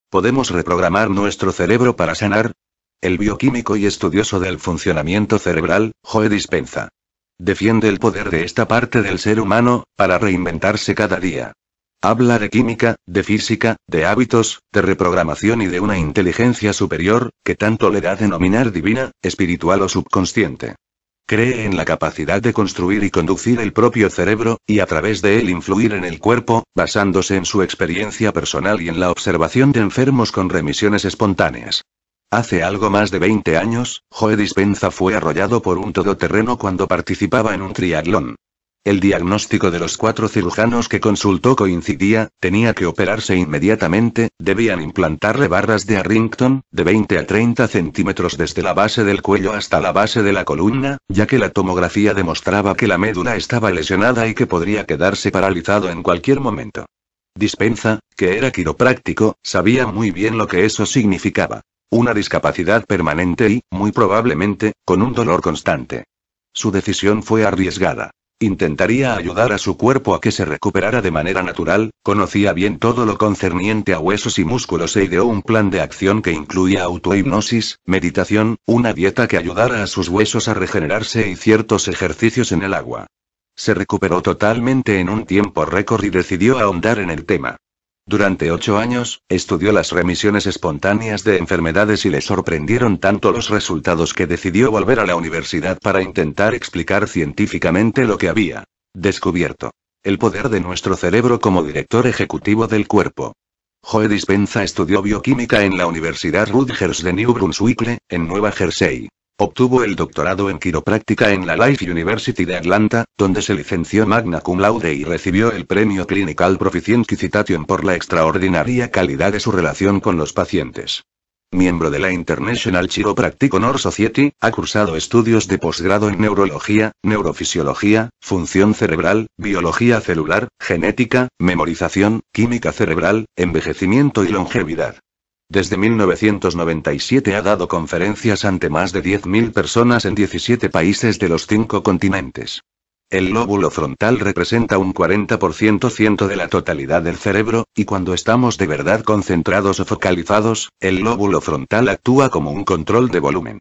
¿Podemos reprogramar nuestro cerebro para sanar? El bioquímico y estudioso del funcionamiento cerebral, Joe Dispenza, defiende el poder de esta parte del ser humano, para reinventarse cada día. Habla de química, de física, de hábitos, de reprogramación y de una inteligencia superior, que tanto le da denominar divina, espiritual o subconsciente. Cree en la capacidad de construir y conducir el propio cerebro, y a través de él influir en el cuerpo, basándose en su experiencia personal y en la observación de enfermos con remisiones espontáneas. Hace algo más de 20 años, Joe Dispenza fue arrollado por un todoterreno cuando participaba en un triatlón. El diagnóstico de los 4 cirujanos que consultó coincidía: tenía que operarse inmediatamente, debían implantarle barras de Harrington, de 20 a 30 centímetros desde la base del cuello hasta la base de la columna, ya que la tomografía demostraba que la médula estaba lesionada y que podría quedarse paralizado en cualquier momento. Dispenza, que era quiropráctico, sabía muy bien lo que eso significaba. Una discapacidad permanente y, muy probablemente, con un dolor constante. Su decisión fue arriesgada. Intentaría ayudar a su cuerpo a que se recuperara de manera natural, conocía bien todo lo concerniente a huesos y músculos e ideó un plan de acción que incluía autohipnosis, meditación, una dieta que ayudara a sus huesos a regenerarse y ciertos ejercicios en el agua. Se recuperó totalmente en un tiempo récord y decidió ahondar en el tema. Durante 8 años, estudió las remisiones espontáneas de enfermedades y le sorprendieron tanto los resultados que decidió volver a la universidad para intentar explicar científicamente lo que había descubierto. El poder de nuestro cerebro como director ejecutivo del cuerpo. Joe Dispenza estudió bioquímica en la Universidad Rutgers de New Brunswick, en Nueva Jersey. Obtuvo el doctorado en quiropráctica en la Life University de Atlanta, donde se licenció magna cum laude y recibió el premio Clinical Proficiency Citation por la extraordinaria calidad de su relación con los pacientes. Miembro de la International Chiropractic Honor Society, ha cursado estudios de posgrado en neurología, neurofisiología, función cerebral, biología celular, genética, memorización, química cerebral, envejecimiento y longevidad. Desde 1997 ha dado conferencias ante más de 10.000 personas en 17 países de los 5 continentes. El lóbulo frontal representa un 40% de la totalidad del cerebro, y cuando estamos de verdad concentrados o focalizados, el lóbulo frontal actúa como un control de volumen.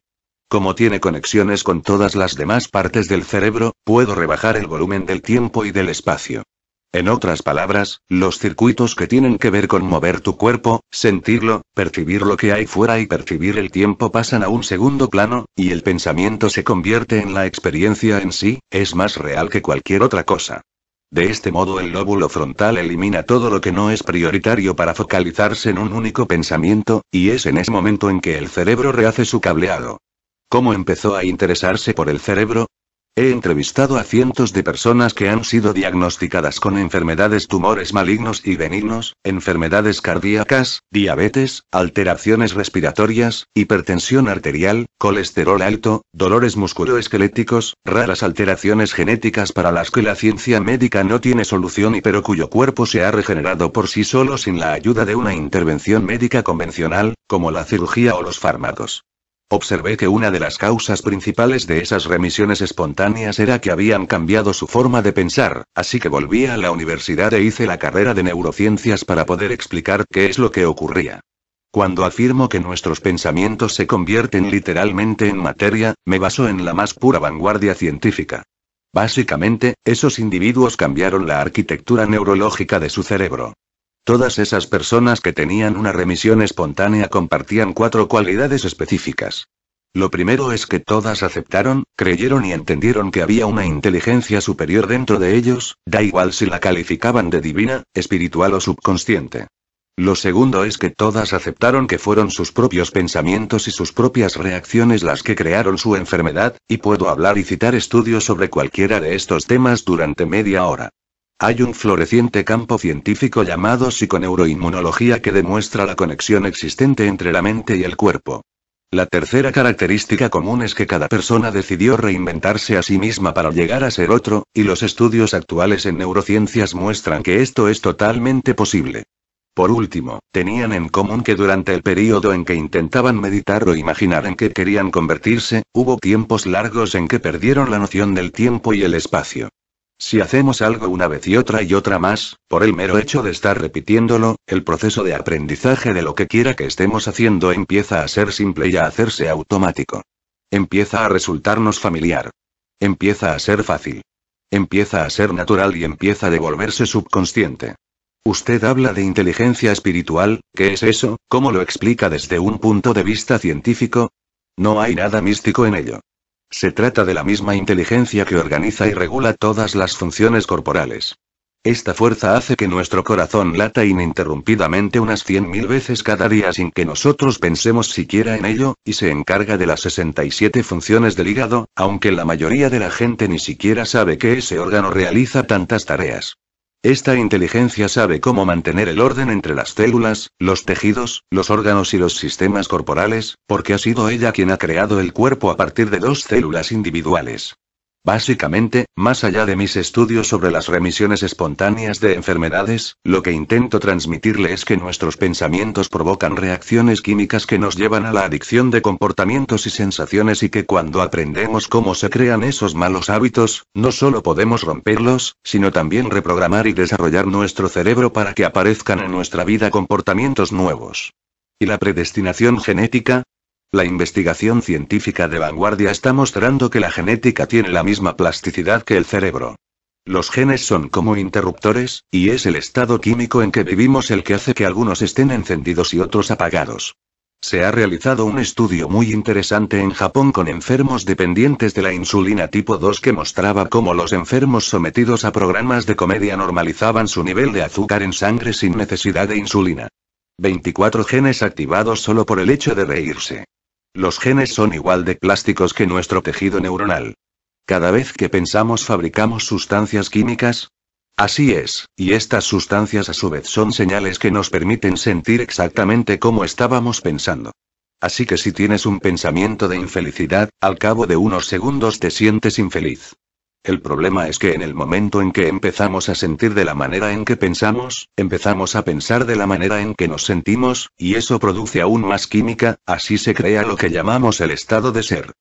Como tiene conexiones con todas las demás partes del cerebro, puedo rebajar el volumen del tiempo y del espacio. En otras palabras, los circuitos que tienen que ver con mover tu cuerpo, sentirlo, percibir lo que hay fuera y percibir el tiempo pasan a un segundo plano, y el pensamiento se convierte en la experiencia en sí, es más real que cualquier otra cosa. De este modo el lóbulo frontal elimina todo lo que no es prioritario para focalizarse en un único pensamiento, y es en ese momento en que el cerebro rehace su cableado. ¿Cómo empezó a interesarse por el cerebro? He entrevistado a cientos de personas que han sido diagnosticadas con enfermedades, tumores malignos y benignos, enfermedades cardíacas, diabetes, alteraciones respiratorias, hipertensión arterial, colesterol alto, dolores musculoesqueléticos, raras alteraciones genéticas para las que la ciencia médica no tiene solución y pero cuyo cuerpo se ha regenerado por sí solo sin la ayuda de una intervención médica convencional, como la cirugía o los fármacos. Observé que una de las causas principales de esas remisiones espontáneas era que habían cambiado su forma de pensar, así que volví a la universidad e hice la carrera de neurociencias para poder explicar qué es lo que ocurría. Cuando afirmo que nuestros pensamientos se convierten literalmente en materia, me baso en la más pura vanguardia científica. Básicamente, esos individuos cambiaron la arquitectura neurológica de su cerebro. Todas esas personas que tenían una remisión espontánea compartían 4 cualidades específicas. Lo primero es que todas aceptaron, creyeron y entendieron que había una inteligencia superior dentro de ellos, da igual si la calificaban de divina, espiritual o subconsciente. Lo segundo es que todas aceptaron que fueron sus propios pensamientos y sus propias reacciones las que crearon su enfermedad, y puedo hablar y citar estudios sobre cualquiera de estos temas durante media hora. Hay un floreciente campo científico llamado psiconeuroinmunología que demuestra la conexión existente entre la mente y el cuerpo. La tercera característica común es que cada persona decidió reinventarse a sí misma para llegar a ser otro, y los estudios actuales en neurociencias muestran que esto es totalmente posible. Por último, tenían en común que durante el período en que intentaban meditar o imaginar en qué querían convertirse, hubo tiempos largos en que perdieron la noción del tiempo y el espacio. Si hacemos algo una vez y otra más, por el mero hecho de estar repitiéndolo, el proceso de aprendizaje de lo que quiera que estemos haciendo empieza a ser simple y a hacerse automático. Empieza a resultarnos familiar. Empieza a ser fácil. Empieza a ser natural y empieza a devolverse subconsciente. Usted habla de inteligencia espiritual, ¿qué es eso? ¿Cómo lo explica desde un punto de vista científico? No hay nada místico en ello. Se trata de la misma inteligencia que organiza y regula todas las funciones corporales. Esta fuerza hace que nuestro corazón lata ininterrumpidamente unas 100.000 veces cada día sin que nosotros pensemos siquiera en ello, y se encarga de las 67 funciones del hígado, aunque la mayoría de la gente ni siquiera sabe que ese órgano realiza tantas tareas. Esta inteligencia sabe cómo mantener el orden entre las células, los tejidos, los órganos y los sistemas corporales, porque ha sido ella quien ha creado el cuerpo a partir de 2 células individuales. Básicamente, más allá de mis estudios sobre las remisiones espontáneas de enfermedades, lo que intento transmitirle es que nuestros pensamientos provocan reacciones químicas que nos llevan a la adicción de comportamientos y sensaciones y que cuando aprendemos cómo se crean esos malos hábitos, no solo podemos romperlos, sino también reprogramar y desarrollar nuestro cerebro para que aparezcan en nuestra vida comportamientos nuevos. ¿Y la predestinación genética? La investigación científica de vanguardia está mostrando que la genética tiene la misma plasticidad que el cerebro. Los genes son como interruptores, y es el estado químico en que vivimos el que hace que algunos estén encendidos y otros apagados. Se ha realizado un estudio muy interesante en Japón con enfermos dependientes de la insulina tipo 2 que mostraba cómo los enfermos sometidos a programas de comedia normalizaban su nivel de azúcar en sangre sin necesidad de insulina. 24 genes activados solo por el hecho de reírse. Los genes son igual de plásticos que nuestro tejido neuronal. Cada vez que pensamos fabricamos sustancias químicas. Así es, y estas sustancias a su vez son señales que nos permiten sentir exactamente cómo estábamos pensando. Así que si tienes un pensamiento de infelicidad, al cabo de unos segundos te sientes infeliz. El problema es que en el momento en que empezamos a sentir de la manera en que pensamos, empezamos a pensar de la manera en que nos sentimos, y eso produce aún más química, así se crea lo que llamamos el estado de ser.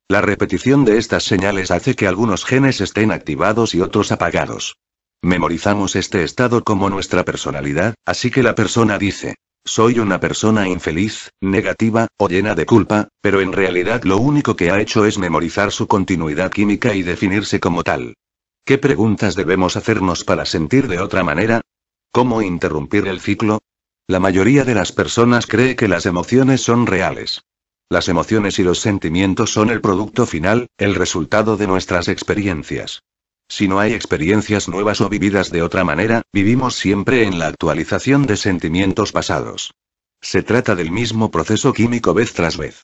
La repetición de estas señales hace que algunos genes estén activados y otros apagados. Memorizamos este estado como nuestra personalidad, así que la persona dice: soy una persona infeliz, negativa, o llena de culpa, pero en realidad lo único que ha hecho es memorizar su continuidad química y definirse como tal. ¿Qué preguntas debemos hacernos para sentir de otra manera? ¿Cómo interrumpir el ciclo? La mayoría de las personas cree que las emociones son reales. Las emociones y los sentimientos son el producto final, el resultado de nuestras experiencias. Si no hay experiencias nuevas o vividas de otra manera, vivimos siempre en la actualización de sentimientos pasados. Se trata del mismo proceso químico vez tras vez.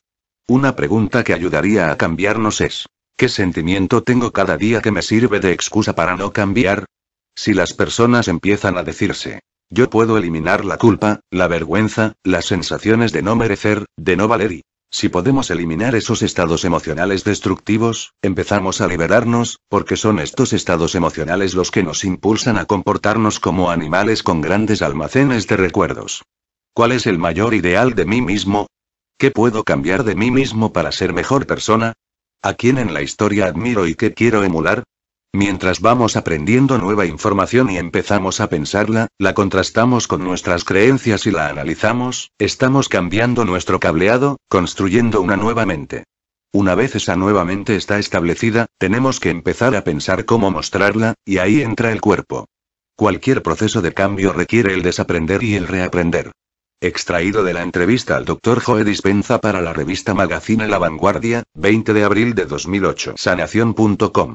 Una pregunta que ayudaría a cambiarnos es: ¿qué sentimiento tengo cada día que me sirve de excusa para no cambiar? Si las personas empiezan a decirse: yo puedo eliminar la culpa, la vergüenza, las sensaciones de no merecer, de no valer y si podemos eliminar esos estados emocionales destructivos, empezamos a liberarnos, porque son estos estados emocionales los que nos impulsan a comportarnos como animales con grandes almacenes de recuerdos. ¿Cuál es el mayor ideal de mí mismo? ¿Qué puedo cambiar de mí mismo para ser mejor persona? ¿A quién en la historia admiro y qué quiero emular? Mientras vamos aprendiendo nueva información y empezamos a pensarla, la contrastamos con nuestras creencias y la analizamos, estamos cambiando nuestro cableado, construyendo una nueva mente. Una vez esa nueva mente está establecida, tenemos que empezar a pensar cómo mostrarla, y ahí entra el cuerpo. Cualquier proceso de cambio requiere el desaprender y el reaprender. Extraído de la entrevista al Dr. Joe Dispenza para la revista Magazine La Vanguardia, 20 de abril de 2008. Sanación.com